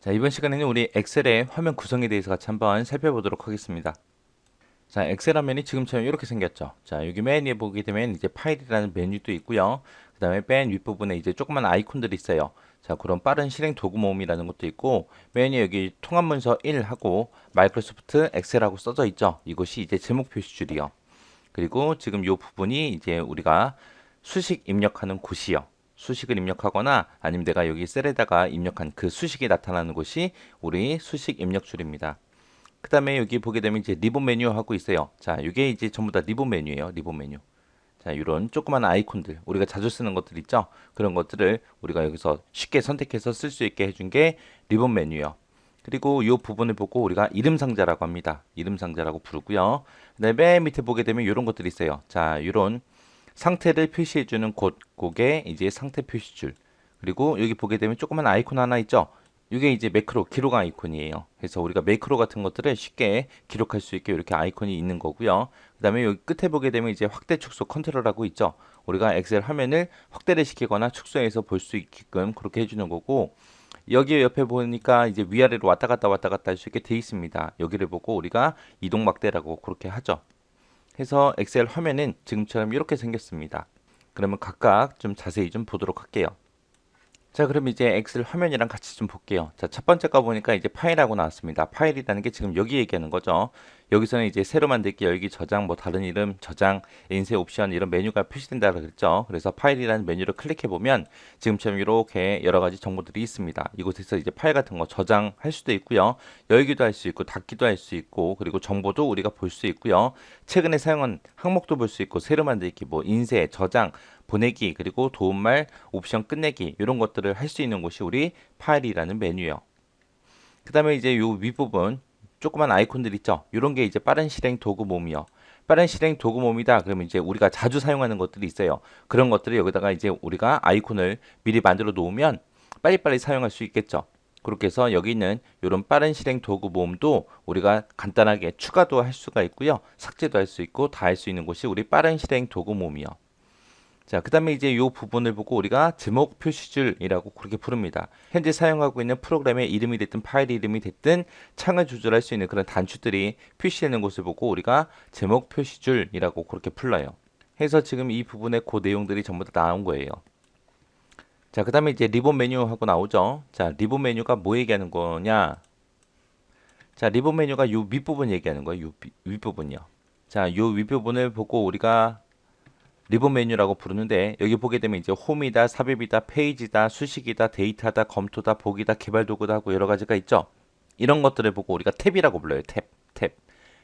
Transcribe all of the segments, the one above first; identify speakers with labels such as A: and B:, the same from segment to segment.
A: 자, 이번 시간에는 우리 엑셀의 화면 구성에 대해서 같이 한번 살펴보도록 하겠습니다. 자, 엑셀 화면이 지금처럼 이렇게 생겼죠. 자, 여기 맨 위에 보게 되면 이제 파일이라는 메뉴도 있고요. 그 다음에 맨 윗부분에 이제 조그만 아이콘들이 있어요. 자, 그런 빠른 실행 도구 모음이라는 것도 있고, 맨 위에 여기 통합 문서 1하고 마이크로소프트 엑셀하고 써져 있죠. 이것이 이제 제목 표시줄이요. 그리고 지금 이 부분이 이제 우리가 수식 입력하는 곳이요. 수식을 입력하거나 아니면 내가 여기 셀에다가 입력한 그 수식이 나타나는 곳이 우리 수식 입력줄입니다. 그 다음에 여기 보게 되면 이제 리본 메뉴 하고 있어요. 자, 이게 이제 전부 다 리본 메뉴예요. 리본 메뉴. 자, 이런 조그만 아이콘들, 우리가 자주 쓰는 것들 있죠? 그런 것들을 우리가 여기서 쉽게 선택해서 쓸 수 있게 해준 게 리본 메뉴요. 그리고 이 부분을 보고 우리가 이름 상자라고 합니다. 이름 상자라고 부르고요. 그다음에 맨 밑에 보게 되면 이런 것들이 있어요. 자, 이런 상태를 표시해주는 곳에 이제 상태 표시줄. 그리고 여기 보게 되면 조그만 아이콘 하나 있죠? 이게 이제 매크로 기록 아이콘이에요. 그래서 우리가 매크로 같은 것들을 쉽게 기록할 수 있게 이렇게 아이콘이 있는 거고요. 그다음에 여기 끝에 보게 되면 이제 확대 축소 컨트롤하고 있죠. 우리가 엑셀 화면을 확대를 시키거나 축소해서 볼 수 있게끔 그렇게 해주는 거고, 여기 옆에 보니까 이제 위아래로 왔다 갔다 할 수 있게 돼 있습니다. 여기를 보고 우리가 이동 막대라고 그렇게 하죠. 해서 엑셀 화면은 지금처럼 이렇게 생겼습니다. 그러면 각각 좀 자세히 좀 보도록 할게요. 자, 그럼 이제 엑셀 화면이랑 같이 좀 볼게요. 자, 첫 번째 거 보니까 이제 파일하고 나왔습니다. 파일이라는 게 지금 여기 얘기하는 거죠. 여기서는 이제 새로 만들기, 열기, 저장, 뭐 다른 이름, 저장, 인쇄 옵션 이런 메뉴가 표시된다고 그랬죠. 그래서 파일이라는 메뉴를 클릭해 보면 지금처럼 이렇게 여러 가지 정보들이 있습니다. 이곳에서 이제 파일 같은 거 저장할 수도 있고요. 열기도 할 수 있고, 닫기도 할 수 있고, 그리고 정보도 우리가 볼 수 있고요. 최근에 사용한 항목도 볼 수 있고, 새로 만들기, 뭐 인쇄, 저장, 보내기, 그리고 도움말, 옵션 끝내기 이런 것들을 할 수 있는 곳이 우리 파일이라는 메뉴요. 그 다음에 이제 요 윗부분 조그만 아이콘들 있죠. 이런 게 이제 빠른 실행 도구 몸이요. 빠른 실행 도구 몸이다. 그러면 이제 우리가 자주 사용하는 것들이 있어요. 그런 것들을 여기다가 이제 우리가 아이콘을 미리 만들어 놓으면 빨리빨리 사용할 수 있겠죠. 그렇게 해서 여기 있는 이런 빠른 실행 도구 모음도 우리가 간단하게 추가도 할 수가 있고요. 삭제도 할 수 있고 다 할 수 있는 곳이 우리 빠른 실행 도구 모음이요. 자, 그 다음에 이제 이 부분을 보고 우리가 제목 표시줄이라고 그렇게 부릅니다. 현재 사용하고 있는 프로그램의 이름이 됐든 파일 이름이 됐든 창을 조절할 수 있는 그런 단추들이 표시되는 곳을 보고 우리가 제목 표시줄이라고 그렇게 불러요. 해서 지금 이 부분에 그 내용들이 전부 다 나온 거예요. 자, 그 다음에 이제 리본 메뉴 하고 나오죠. 자, 리본 메뉴가 뭐 얘기하는 거냐? 자, 리본 메뉴가 요 윗부분 얘기하는 거예요. 요 윗부분이요. 자, 요 윗부분을 보고 우리가 리본 메뉴라고 부르는데 여기 보게 되면 이제 홈이다, 삽입이다, 페이지다, 수식이다, 데이터다, 검토다, 보기다, 개발 도구다 하고 여러 가지가 있죠. 이런 것들을 보고 우리가 탭이라고 불러요. 탭.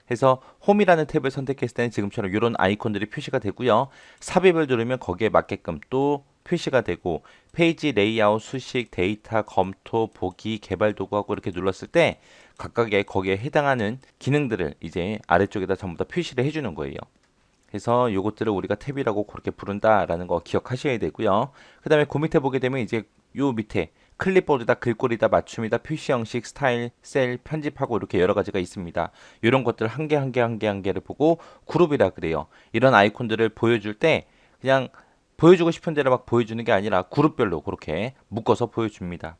A: 해서 홈이라는 탭을 선택했을 때는 지금처럼 이런 아이콘들이 표시가 되고요. 삽입을 누르면 거기에 맞게끔 또 표시가 되고 페이지 레이아웃, 수식, 데이터, 검토, 보기, 개발 도구하고 이렇게 눌렀을 때 각각의 거기에 해당하는 기능들을 이제 아래쪽에다 전부 다 표시를 해주는 거예요. 그래서 요것들을 우리가 탭이라고 그렇게 부른다라는 거 기억하셔야 되고요. 그 다음에 그 밑에 보게 되면 이제 요 밑에 클립보드다, 글꼴이다, 맞춤이다, 표시 형식, 스타일, 셀, 편집하고 이렇게 여러 가지가 있습니다. 이런 것들 한 개 한 개 한 개 한 개를 보고 그룹이라 그래요. 이런 아이콘들을 보여줄 때 그냥 보여주고 싶은 대로 막 보여주는 게 아니라 그룹별로 그렇게 묶어서 보여줍니다.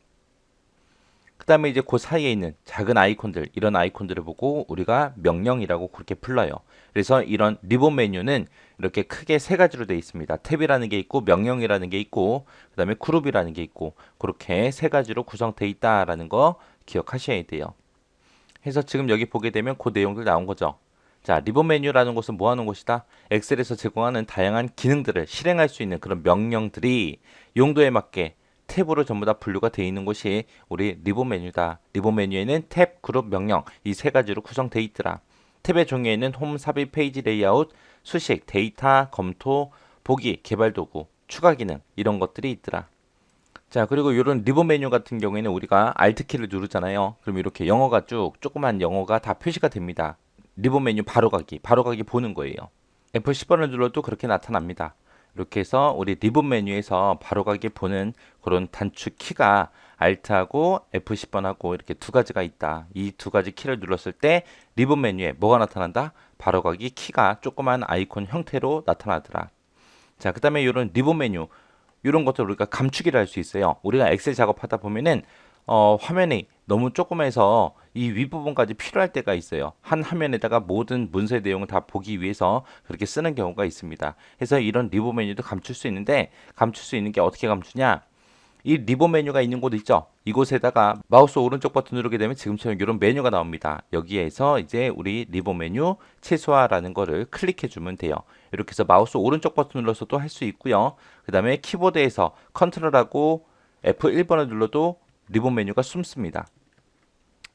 A: 그 다음에 이제 그 사이에 있는 작은 아이콘들, 이런 아이콘들을 보고 우리가 명령이라고 그렇게 불러요. 그래서 이런 리본 메뉴는 이렇게 크게 세 가지로 되어 있습니다. 탭이라는 게 있고, 명령이라는 게 있고, 그 다음에 그룹이라는 게 있고, 그렇게 세 가지로 구성되어 있다라는 거 기억하셔야 돼요. 해서 지금 여기 보게 되면 그 내용들 나온 거죠. 자, 리본 메뉴라는 것은 뭐 하는 곳이다? 엑셀에서 제공하는 다양한 기능들을 실행할 수 있는 그런 명령들이 용도에 맞게 탭으로 전부 다 분류가 되어 있는 곳이 우리 리본 메뉴다. 리본 메뉴에는 탭, 그룹, 명령 이 세 가지로 구성되어 있더라. 탭의 종류에는 홈, 삽입, 페이지 레이아웃, 수식, 데이터, 검토, 보기, 개발 도구, 추가 기능 이런 것들이 있더라. 자, 그리고 이런 리본 메뉴 같은 경우에는 우리가 Alt 키를 누르잖아요. 그럼 이렇게 영어가 쭉 조그만 영어가 다 표시가 됩니다. 리본 메뉴 바로 가기 보는 거예요. F10번을 눌러도 그렇게 나타납니다. 이렇게 해서 우리 리본 메뉴에서 바로 가기 보는 그런 단축 키가 Alt하고 F10번하고 이렇게 두 가지가 있다. 이 두 가지 키를 눌렀을 때 리본 메뉴에 뭐가 나타난다? 바로 가기 키가 조그만 아이콘 형태로 나타나더라. 자, 그 다음에 이런 리본 메뉴 이런 것들 우리가 감추기를 할 수 있어요. 우리가 엑셀 작업하다 보면은 화면이 너무 조그매서 이 윗부분까지 필요할 때가 있어요. 한 화면에다가 모든 문서의 내용을 다 보기 위해서 그렇게 쓰는 경우가 있습니다. 그래서 이런 리본 메뉴도 감출 수 있는데, 감출 수 있는 게 어떻게 감추냐? 이 리본 메뉴가 있는 곳 있죠? 이곳에다가 마우스 오른쪽 버튼 누르게 되면 지금처럼 이런 메뉴가 나옵니다. 여기에서 이제 우리 리본 메뉴 최소화라는 거를 클릭해 주면 돼요. 이렇게 해서 마우스 오른쪽 버튼 눌러서도 할 수 있고요. 그 다음에 키보드에서 컨트롤하고 F1번을 눌러도 리본 메뉴가 숨습니다.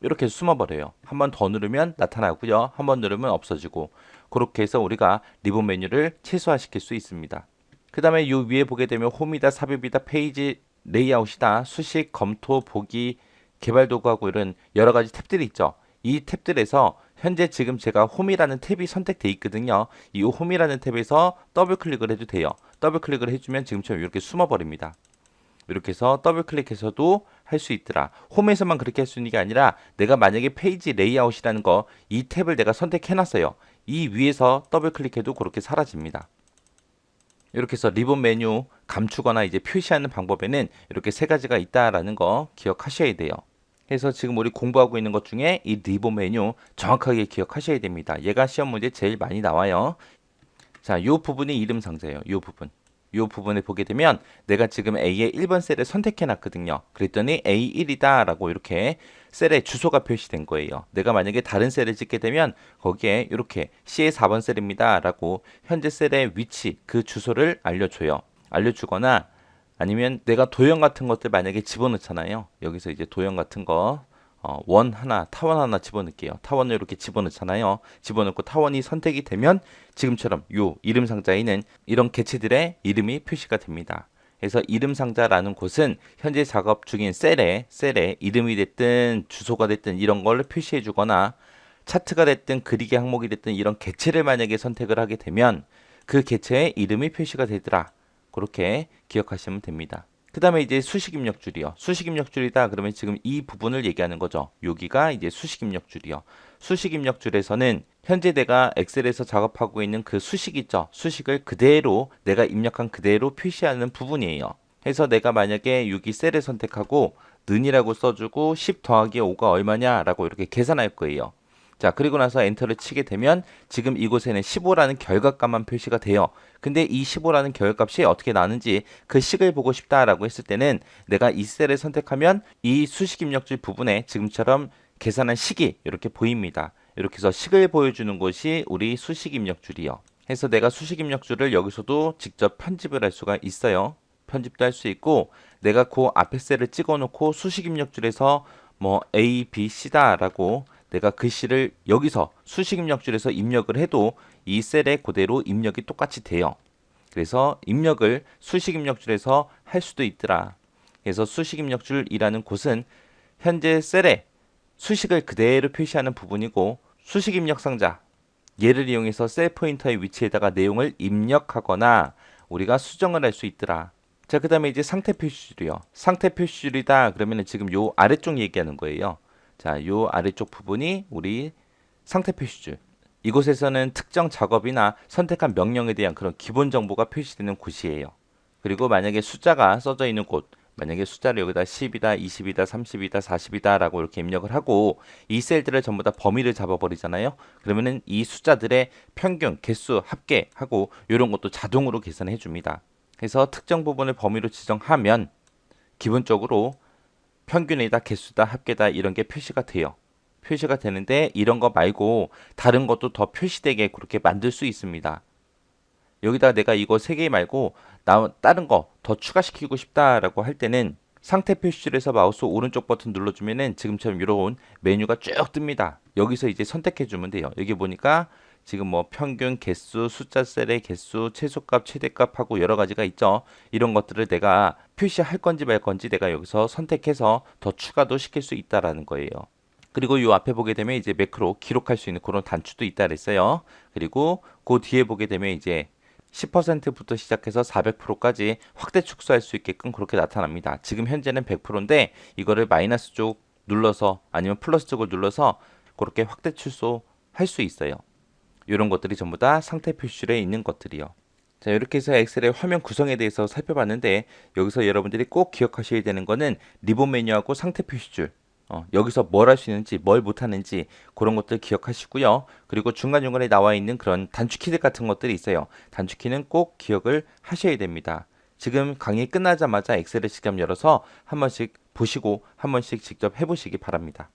A: 이렇게 숨어버려요. 한 번 더 누르면 나타나고요. 한 번 누르면 없어지고, 그렇게 해서 우리가 리본 메뉴를 최소화시킬 수 있습니다. 그 다음에 이 위에 보게 되면 홈이다, 삽입이다, 페이지 레이아웃이다, 수식, 검토, 보기, 개발 도구하고 이런 여러 가지 탭들이 있죠. 이 탭들에서 현재 지금 제가 홈이라는 탭이 선택되어 있거든요. 이 홈이라는 탭에서 더블 클릭을 해도 돼요. 더블 클릭을 해주면 지금처럼 이렇게 숨어버립니다. 이렇게 해서 더블 클릭해서도 할 수 있더라. 홈에서만 그렇게 할 수 있는 게 아니라, 내가 만약에 페이지 레이아웃이라는 거, 이 탭을 내가 선택해 놨어요. 이 위에서 더블 클릭해도 그렇게 사라집니다. 이렇게 해서 리본 메뉴 감추거나 이제 표시하는 방법에는 이렇게 세 가지가 있다라는 거 기억하셔야 돼요. 그래서 지금 우리 공부하고 있는 것 중에 이 리본 메뉴 정확하게 기억하셔야 됩니다. 얘가 시험 문제 제일 많이 나와요. 자, 이 부분이 이름 상자예요. 이 부분. 이 부분에 보게 되면 내가 지금 A의 1번 셀을 선택해 놨거든요. 그랬더니 A1이다 라고 이렇게 셀에 주소가 표시된 거예요. 내가 만약에 다른 셀을 찍게 되면 거기에 이렇게 C의 4번 셀입니다 라고 현재 셀의 위치, 그 주소를 알려줘요. 알려주거나 아니면 내가 도형 같은 것들 만약에 집어넣잖아요. 여기서 이제 도형 같은 거 원 하나, 타원 하나 집어넣을게요. 타원을 이렇게 집어넣잖아요. 집어넣고 타원이 선택이 되면 지금처럼 요 이름 상자에 있는 이런 개체들의 이름이 표시가 됩니다. 그래서 이름 상자라는 곳은 현재 작업 중인 셀에 이름이 됐든 주소가 됐든 이런 걸 표시해 주거나, 차트가 됐든 그리기 항목이 됐든 이런 개체를 만약에 선택을 하게 되면 그 개체의 이름이 표시가 되더라. 그렇게 기억하시면 됩니다. 그 다음에 이제 수식 입력줄이요. 수식 입력줄이다 그러면 지금 이 부분을 얘기하는 거죠. 여기가 이제 수식 입력줄이요. 수식 입력줄에서는 현재 내가 엑셀에서 작업하고 있는 그 수식 있죠. 수식을 그대로 내가 입력한 그대로 표시하는 부분이에요. 그래서 내가 만약에 여기 셀을 선택하고 는이라고 써주고 10 더하기 5가 얼마냐라고 이렇게 계산할 거예요. 자, 그리고 나서 엔터를 치게 되면 지금 이곳에는 15라는 결과값만 표시가 돼요. 근데 이 15라는 결과값이 어떻게 나는지 그 식을 보고 싶다라고 했을 때는 내가 이 셀을 선택하면 이 수식 입력줄 부분에 지금처럼 계산한 식이 이렇게 보입니다. 이렇게 해서 식을 보여주는 것이 우리 수식 입력줄이요. 해서 내가 수식 입력줄을 여기서도 직접 편집을 할 수가 있어요. 편집도 할 수 있고, 내가 그 앞에 셀을 찍어 놓고 수식 입력줄에서 뭐 A, B, C다라고 내가 글씨를 여기서 수식 입력줄에서 입력을 해도 이 셀에 그대로 입력이 똑같이 돼요. 그래서 입력을 수식 입력줄에서 할 수도 있더라. 그래서 수식 입력줄이라는 곳은 현재 셀에 수식을 그대로 표시하는 부분이고, 수식 입력 상자, 얘를 이용해서 셀 포인터의 위치에다가 내용을 입력하거나 우리가 수정을 할 수 있더라. 자, 그 다음에 이제 상태 표시줄이요. 상태 표시줄이다 그러면 지금 요 아래쪽 얘기하는 거예요. 자, 요 아래쪽 부분이 우리 상태 표시줄. 이곳에서는 특정 작업이나 선택한 명령에 대한 그런 기본 정보가 표시되는 곳이에요. 그리고 만약에 숫자가 써져 있는 곳, 만약에 숫자를 여기다 10이다, 20이다, 30이다, 40이다 라고 이렇게 입력을 하고 이 셀들을 전부 다 범위를 잡아버리잖아요. 그러면은 이 숫자들의 평균, 개수, 합계하고 이런 것도 자동으로 계산해 줍니다. 그래서 특정 부분을 범위로 지정하면 기본적으로 평균이다, 개수다, 합계다 이런 게 표시가 돼요. 표시가 되는데 이런 거 말고 다른 것도 더 표시되게 그렇게 만들 수 있습니다. 여기다 내가 이거 3개 말고 다른 거 더 추가시키고 싶다라고 할 때는 상태 표시줄에서 마우스 오른쪽 버튼 눌러주면은 지금처럼 이런 메뉴가 쭉 뜹니다. 여기서 이제 선택해 주면 돼요. 여기 보니까 지금 뭐 평균, 개수, 숫자 셀의 개수, 최소값, 최대값하고 여러 가지가 있죠. 이런 것들을 내가 표시할 건지 말 건지 내가 여기서 선택해서 더 추가도 시킬 수 있다라는 거예요. 그리고 이 앞에 보게 되면 이제 매크로 기록할 수 있는 그런 단추도 있다 그랬어요. 그리고 그 뒤에 보게 되면 이제 10%부터 시작해서 400%까지 확대 축소할 수 있게끔 그렇게 나타납니다. 지금 현재는 100%인데 이거를 마이너스 쪽 눌러서 아니면 플러스 쪽을 눌러서 그렇게 확대 축소 할 수 있어요. 이런 것들이 전부 다 상태 표시줄에 있는 것들이요. 자, 이렇게 해서 엑셀의 화면 구성에 대해서 살펴봤는데 여기서 여러분들이 꼭 기억하셔야 되는 거는 리본 메뉴하고 상태 표시줄. 여기서 뭘 할 수 있는지, 뭘 못하는지 그런 것들 기억하시고요. 그리고 중간중간에 나와 있는 그런 단축키들 같은 것들이 있어요. 단축키는 꼭 기억을 하셔야 됩니다. 지금 강의 끝나자마자 엑셀을 직접 열어서 한 번씩 보시고 한 번씩 직접 해보시기 바랍니다.